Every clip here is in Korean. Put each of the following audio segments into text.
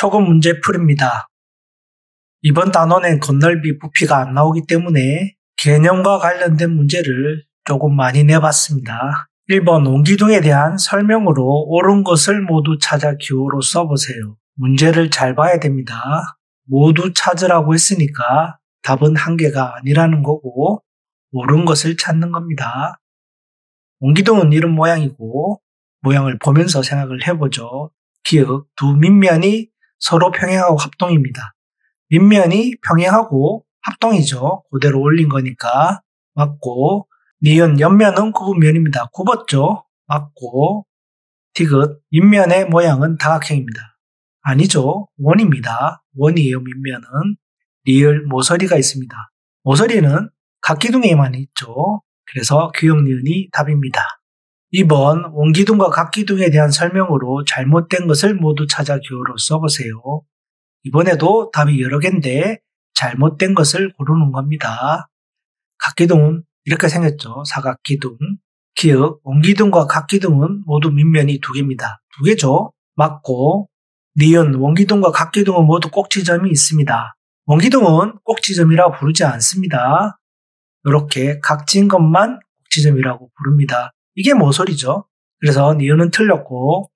초급 문제 풀이입니다. 이번 단원엔 건널비, 부피가 안 나오기 때문에 개념과 관련된 문제를 조금 많이 내봤습니다. 1번 원기둥에 대한 설명으로 옳은 것을 모두 찾아 기호로 써보세요. 문제를 잘 봐야 됩니다. 모두 찾으라고 했으니까 답은 한 개가 아니라는 거고 옳은 것을 찾는 겁니다. 원기둥은 이런 모양이고 모양을 보면서 생각을 해보죠. 기억, 두 밑면이 서로 평행하고 합동입니다. 밑면이 평행하고 합동이죠. 그대로 올린 거니까 맞고, 니은 옆면은 굽은면입니다. 굽었죠. 맞고, 디귿 밑면의 모양은 다각형입니다. 아니죠. 원입니다. 원이에요. 밑면은. 리을 모서리가 있습니다. 모서리는 각기둥에만 있죠. 그래서 기역 니은이 답입니다. 2번 원기둥과 각기둥에 대한 설명으로 잘못된 것을 모두 찾아 기호로 써보세요. 이번에도 답이 여러 개인데 잘못된 것을 고르는 겁니다. 각기둥은 이렇게 생겼죠. 사각기둥. 기역 원기둥과 각기둥은 모두 밑면이 두 개입니다. 두 개죠. 맞고, 니은 원기둥과 각기둥은 모두 꼭지점이 있습니다. 원기둥은 꼭지점이라 부르지 않습니다. 이렇게 각진 것만 꼭지점이라고 부릅니다. 이게 모서리죠. 그래서 니은은 틀렸고,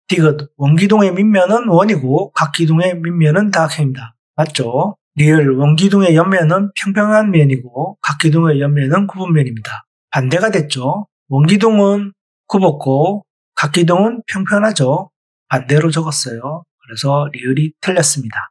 디귿 원기둥의 밑면은 원이고 각기둥의 밑면은 다각형입니다. 맞죠? 리을 원기둥의 옆면은 평평한 면이고 각기둥의 옆면은 굽은 면입니다. 반대가 됐죠. 원기둥은 굽었고 각기둥은 평평하죠. 반대로 적었어요. 그래서 리을이 틀렸습니다.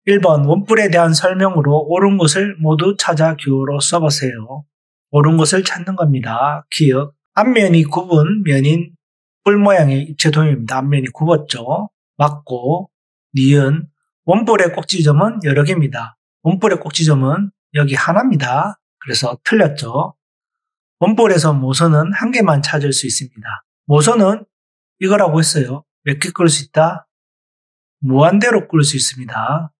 1번 원뿔에 대한 설명으로 옳은 것을 모두 찾아 기호로 써보세요. 옳은 것을 찾는 겁니다. 기억, 앞면이 굽은 면인 뿔 모양의 입체 도형입니다. 앞면이 굽었죠. 맞고, 니은 원뿔의 꼭지점은 여러 개입니다. 원뿔의 꼭지점은 여기 하나입니다. 그래서 틀렸죠. 원뿔에서 모선은 한 개만 찾을 수 있습니다. 모선은 이거라고 했어요. 몇 개 끌 수 있다? 무한대로 끌 수 있습니다.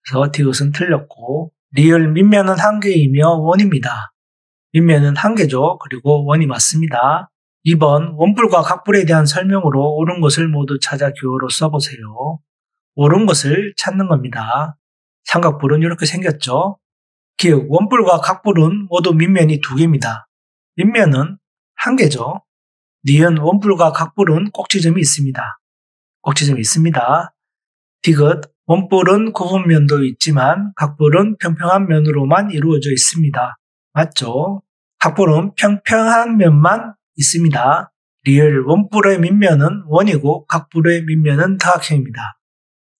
그래서 디귿은 틀렸고, 리을 밑면은 한 개이며 원입니다. 밑면은 한 개죠. 그리고 원이 맞습니다. 2번 원뿔과 각뿔에 대한 설명으로 옳은 것을 모두 찾아 기호로 써보세요. 옳은 것을 찾는 겁니다. 삼각뿔은 이렇게 생겼죠. 기억, 원뿔과 각뿔은 모두 밑면이 두 개입니다. 밑면은 한 개죠. 니은 원뿔과 각뿔은 꼭지점이 있습니다. 꼭지점이 있습니다. 디귿, 원뿔은 굽은 면도 있지만 각뿔은 평평한 면으로만 이루어져 있습니다. 맞죠? 각뿔은 평평한 면만 있습니다. 리을 원뿔의 밑면은 원이고 각뿔의 밑면은 다각형입니다.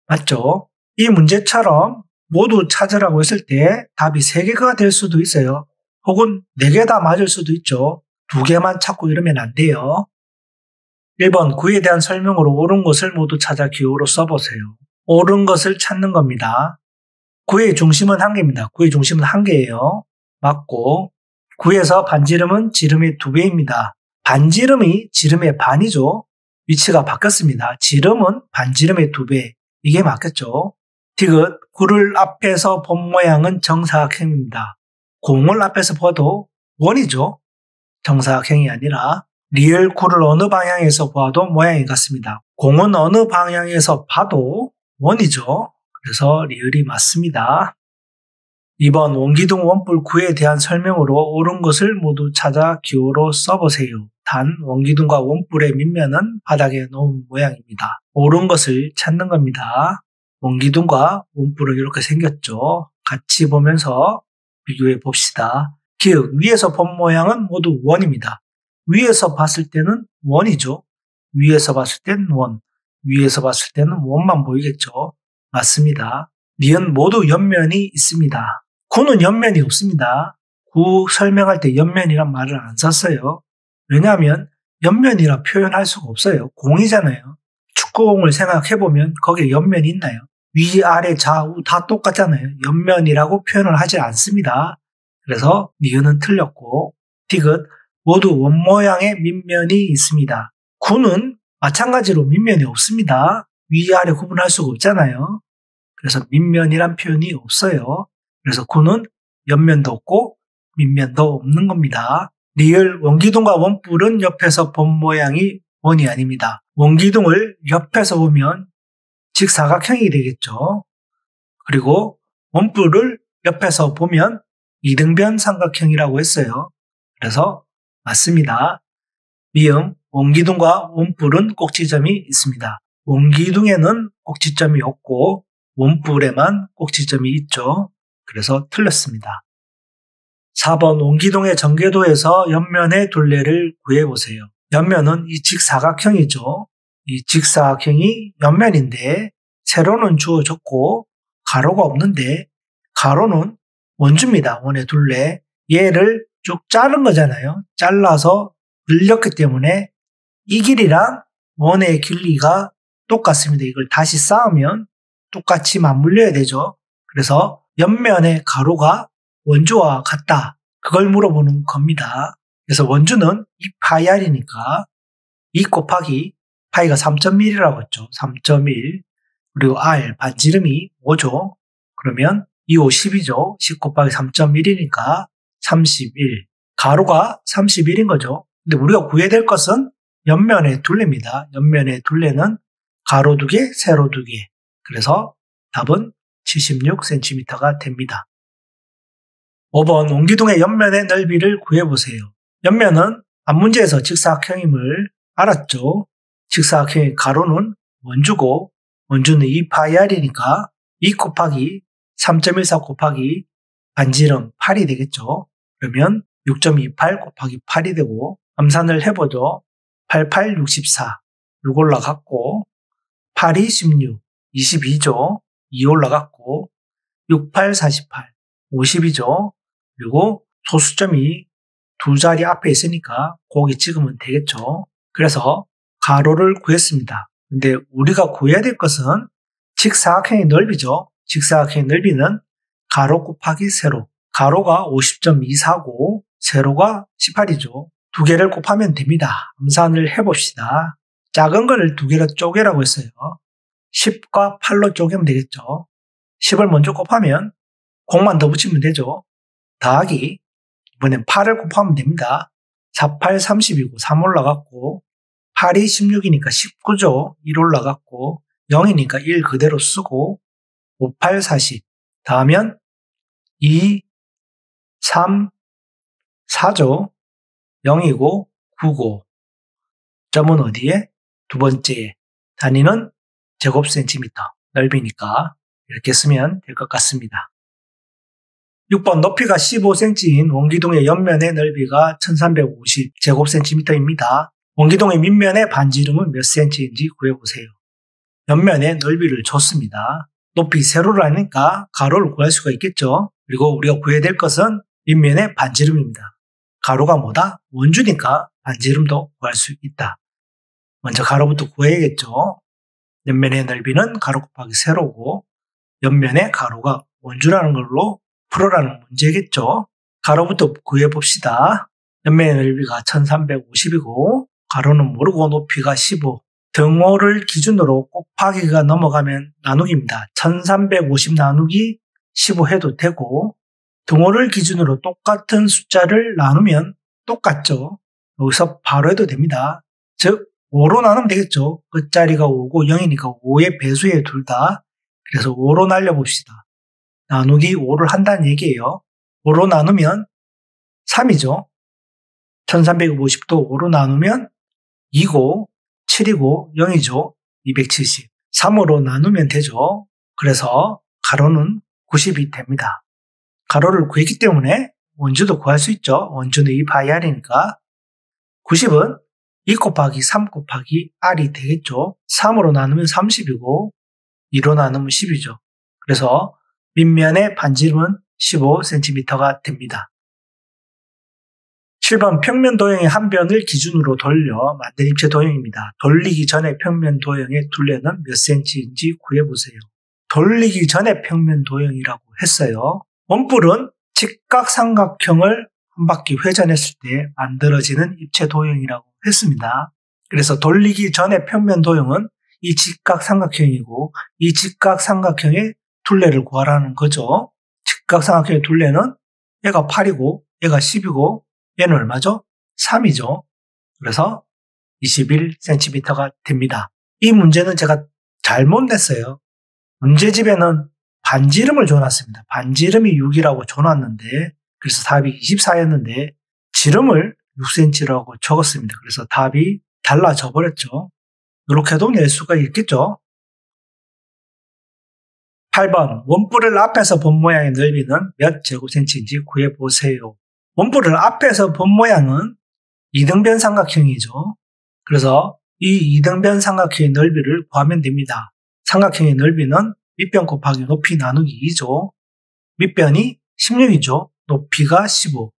맞죠? 이 문제처럼 모두 찾으라고 했을 때 답이 3개가 될 수도 있어요. 혹은 4개 다 맞을 수도 있죠. 2개만 찾고 이러면 안 돼요. 1번 구에 대한 설명으로 옳은 것을 모두 찾아 기호로 써보세요. 옳은 것을 찾는 겁니다. 구의 중심은 한 개입니다. 구의 중심은 한 개예요. 맞고, 구에서 반지름은 지름의 2배입니다. 반지름이 지름의 반이죠. 위치가 바뀌었습니다. 지름은 반지름의 2배. 이게 맞겠죠. 디귿, 구를 앞에서 본 모양은 정사각형입니다. 공을 앞에서 봐도 원이죠. 정사각형이 아니라 리을 구를 어느 방향에서 봐도 모양이 같습니다. 공은 어느 방향에서 봐도 원이죠. 그래서 리을이 맞습니다. 2번 원기둥 원뿔 구에 대한 설명으로 옳은 것을 모두 찾아 기호로 써보세요. 단 원기둥과 원뿔의 밑면은 바닥에 놓은 모양입니다. 옳은 것을 찾는 겁니다. 원기둥과 원뿔은 이렇게 생겼죠. 같이 보면서 비교해 봅시다. 기억, 위에서 본 모양은 모두 원입니다. 위에서 봤을 때는 원이죠. 위에서 봤을 때는 원, 위에서 봤을 때는 원만 보이겠죠. 맞습니다. 니은 모두 옆면이 있습니다. 구는 옆면이 없습니다. 구 설명할 때 옆면이란 말을 안 썼어요. 왜냐하면 옆면이라 표현할 수가 없어요. 공이잖아요. 축구공을 생각해보면 거기에 옆면이 있나요? 위, 아래, 좌우 다 똑같잖아요. 옆면이라고 표현을 하지 않습니다. 그래서 니은은 틀렸고, 디귿 모두 원모양의 밑면이 있습니다. 구는 마찬가지로 밑면이 없습니다. 위아래 구분할 수가 없잖아요. 그래서 밑면이란 표현이 없어요. 그래서 구는 옆면도 없고 밑면도 없는 겁니다. 리을 원기둥과 원뿔은 옆에서 본 모양이 원이 아닙니다. 원기둥을 옆에서 보면 직사각형이 되겠죠. 그리고 원뿔을 옆에서 보면 이등변 삼각형이라고 했어요. 그래서 맞습니다. 미음, 원기둥과 원뿔은 꼭지점이 있습니다. 원기둥에는 꼭지점이 없고 원뿔에만 꼭지점이 있죠. 그래서 틀렸습니다. 4번 원기둥의 전개도에서 옆면의 둘레를 구해보세요. 옆면은 이 직사각형이죠. 이 직사각형이 옆면인데 세로는 주어졌고 가로가 없는데 가로는 원주입니다. 원의 둘레. 얘를 쭉 자른 거잖아요. 잘라서 늘렸기 때문에 이 길이랑 원의 길이가 똑같습니다. 이걸 다시 쌓으면 똑같이 맞물려야 되죠. 그래서 옆면의 가로가 원주와 같다. 그걸 물어보는 겁니다. 그래서 원주는 2파이r이니까 2 곱하기 파이가 3.1이라고 했죠. 3.1 그리고 r 반지름이 5죠. 그러면 2, 5, 10이죠. 10 곱하기 3.1이니까 31. 가로가 31인 거죠. 근데 우리가 구해야 될 것은 옆면의 둘레입니다. 옆면의 둘레는 가로 2개, 세로 2개. 그래서 답은 76cm가 됩니다. 5번 원기둥의 옆면의 넓이를 구해보세요. 옆면은 앞문제에서 직사각형임을 알았죠. 직사각형의 가로는 원주고 원주는 2파이r이니까 2 곱하기 3.14 곱하기 반지름 8이 되겠죠. 그러면 6.28 곱하기 8이 되고 암산을 해보죠. 88, 64 6 올라갔고 8이 16, 22죠. 2 올라갔고 68, 48, 50이죠. 그리고 소수점이 두 자리 앞에 있으니까 거기 찍으면 되겠죠. 그래서 가로를 구했습니다. 근데 우리가 구해야 될 것은 직사각형의 넓이죠. 직사각형의 넓이는 가로 곱하기 세로. 가로가 50.24고 세로가 18이죠. 두 개를 곱하면 됩니다. 암산을 해봅시다. 작은 거를 두 개로 쪼개라고 했어요. 10과 8로 쪼개면 되겠죠. 10을 먼저 곱하면 0만 더 붙이면 되죠. 더하기 이번엔 8을 곱하면 됩니다. 4, 8, 30이고 3 올라갔고 8이 16이니까 19죠. 1 올라갔고 0이니까 1 그대로 쓰고 5, 8, 40 더하면 2, 3, 4죠. 0이고 9고 점은 어디에? 두 번째에 단위는 제곱센티미터 넓이니까 이렇게 쓰면 될 것 같습니다. 6번 높이가 15cm인 원기둥의 옆면의 넓이가 1350제곱센티미터입니다. 원기둥의 밑면의 반지름은 몇 cm인지 구해보세요. 옆면의 넓이를 줬습니다. 높이 세로를 하니까 가로를 구할 수가 있겠죠. 그리고 우리가 구해야 될 것은 밑면의 반지름입니다. 가로가 뭐다? 원주니까 반지름도 구할 수 있다. 먼저 가로부터 구해야겠죠. 옆면의 넓이는 가로 곱하기 세로고 옆면의 가로가 원주라는 걸로 풀어라는 문제겠죠. 가로부터 구해봅시다. 옆면의 넓이가 1350이고 가로는 모르고 높이가 15. 등호를 기준으로 곱하기가 넘어가면 나누기입니다. 1350 나누기 15 해도 되고 등호를 기준으로 똑같은 숫자를 나누면 똑같죠. 여기서 바로 해도 됩니다. 즉 5로 나누면 되겠죠. 끝자리가 5고 0이니까 5의 배수에 둘 다. 그래서 5로 날려봅시다. 나누기 5를 한다는 얘기예요. 5로 나누면 3이죠. 1350도 5로 나누면 2고 7이고 0이죠. 270. 3으로 나누면 되죠. 그래서 가로는 90이 됩니다. 가로를 구했기 때문에 원주도 구할 수 있죠. 원주는 2파이r이니까 90은 2 곱하기 3 곱하기 r이 되겠죠. 3으로 나누면 30이고 2로 나누면 10이죠. 그래서 밑면의 반지름은 15cm가 됩니다. 7번 평면 도형의 한 변을 기준으로 돌려 만든 입체 도형입니다. 돌리기 전에 평면 도형의 둘레는 몇 cm인지 구해보세요. 돌리기 전에 평면 도형이라고 했어요. 원뿔은 직각삼각형을 한 바퀴 회전했을 때 만들어지는 입체 도형이라고 했습니다. 그래서 돌리기 전에 평면 도형은 이 직각삼각형이고 이 직각삼각형의 둘레를 구하라는 거죠. 직각삼각형의 둘레는 얘가 8이고 얘가 10이고 얘는 얼마죠? 3이죠. 그래서 21cm가 됩니다. 이 문제는 제가 잘못 냈어요. 문제집에는 반지름을 줘놨습니다. 반지름이 6이라고 줘놨는데 그래서 답이 24였는데 지름을 6cm라고 적었습니다. 그래서 답이 달라져 버렸죠. 이렇게도 낼 수가 있겠죠. 8번 원뿔을 앞에서 본 모양의 넓이는 몇 제곱센치인지 구해보세요. 원뿔을 앞에서 본 모양은 이등변 삼각형이죠. 그래서 이 이등변 삼각형의 넓이를 구하면 됩니다. 삼각형의 넓이는 밑변 곱하기 높이 나누기 2죠. 밑변이 16이죠. 높이가 15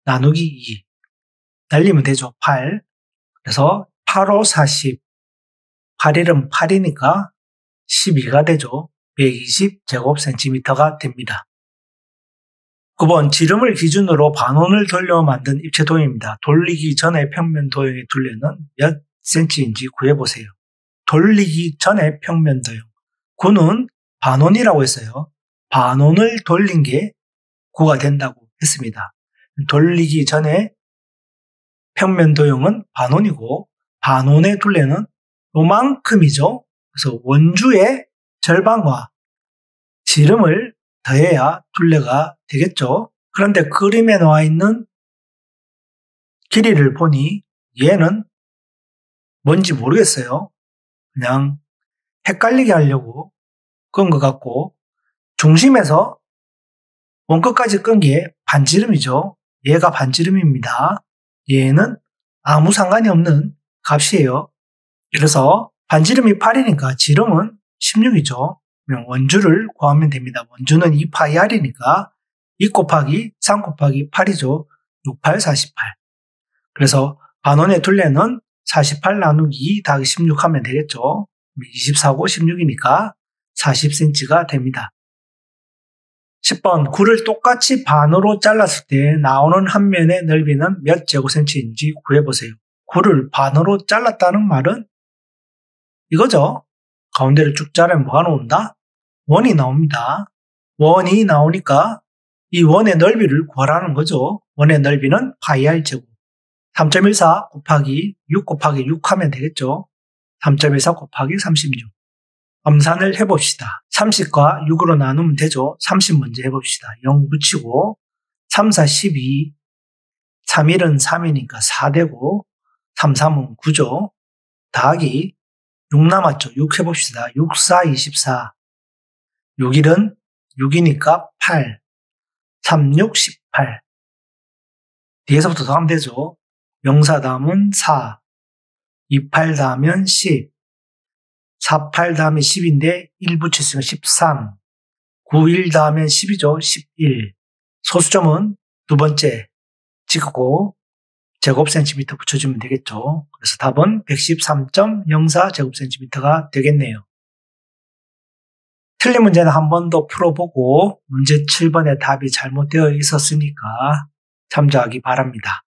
나누기 2 날리면 되죠. 8. 그래서 8, 5, 40 8일은 8이니까 12가 되죠. 120제곱센티미터가 됩니다. 9번 지름을 기준으로 반원을 돌려 만든 입체 도형입니다. 돌리기 전에 평면 도형의 둘레는 몇 cm인지 구해보세요. 돌리기 전에 평면 도형. 9는 반원이라고 했어요. 반원을 돌린 게 9가 된다고 했습니다. 돌리기 전에 평면 도형은 반원이고 반원의 둘레는 요만큼이죠. 그래서 원주의 절반과 지름을 더해야 둘레가 되겠죠. 그런데 그림에 나와 있는 길이를 보니 얘는 뭔지 모르겠어요. 그냥 헷갈리게 하려고 끈 것 같고 중심에서 원끝까지 끈 게 반지름이죠. 얘가 반지름입니다. 얘는 아무 상관이 없는 값이에요. 그래서 반지름이 8이니까 지름은 16이죠. 원주를 구하면 됩니다. 원주는 2파이r이니까 2 곱하기 3 곱하기 8이죠. 68, 48. 그래서 반원의 둘레는 48 나누기 2 더하기 16 하면 되겠죠. 24고 16이니까 40cm가 됩니다. 10번 9를 똑같이 반으로 잘랐을 때 나오는 한 면의 넓이는 몇 제곱센치인지 구해보세요. 9를 반으로 잘랐다는 말은 이거죠. 가운데를 쭉 자르면 뭐가 나온다? 원이 나옵니다. 원이 나오니까 이 원의 넓이를 구하라는 거죠. 원의 넓이는 파이r 제곱. 3.14 곱하기 6 곱하기 6 하면 되겠죠. 3.14 곱하기 36. 암산을 해봅시다. 30과 6으로 나누면 되죠. 30 먼저 해봅시다. 0 붙이고 3, 4, 12 3일은 3이니까 4 되고 3, 3은 9죠. 더하기 6 남았죠. 6 해봅시다. 6, 4, 24 6일은 6이니까 8 3, 6, 18 뒤에서부터 더하면 되죠. 0, 4 다음은 4 2, 8 다음은 10 4, 8 다음에 10인데 1 붙였으면 13 9, 1 다음엔 10이죠. 11 소수점은 두 번째 찍고 제곱센티미터 붙여주면 되겠죠. 그래서 답은 113.04 제곱센티미터가 되겠네요. 틀린 문제는 한 번 더 풀어보고 문제 7번의 답이 잘못되어 있었으니까 참조하기 바랍니다.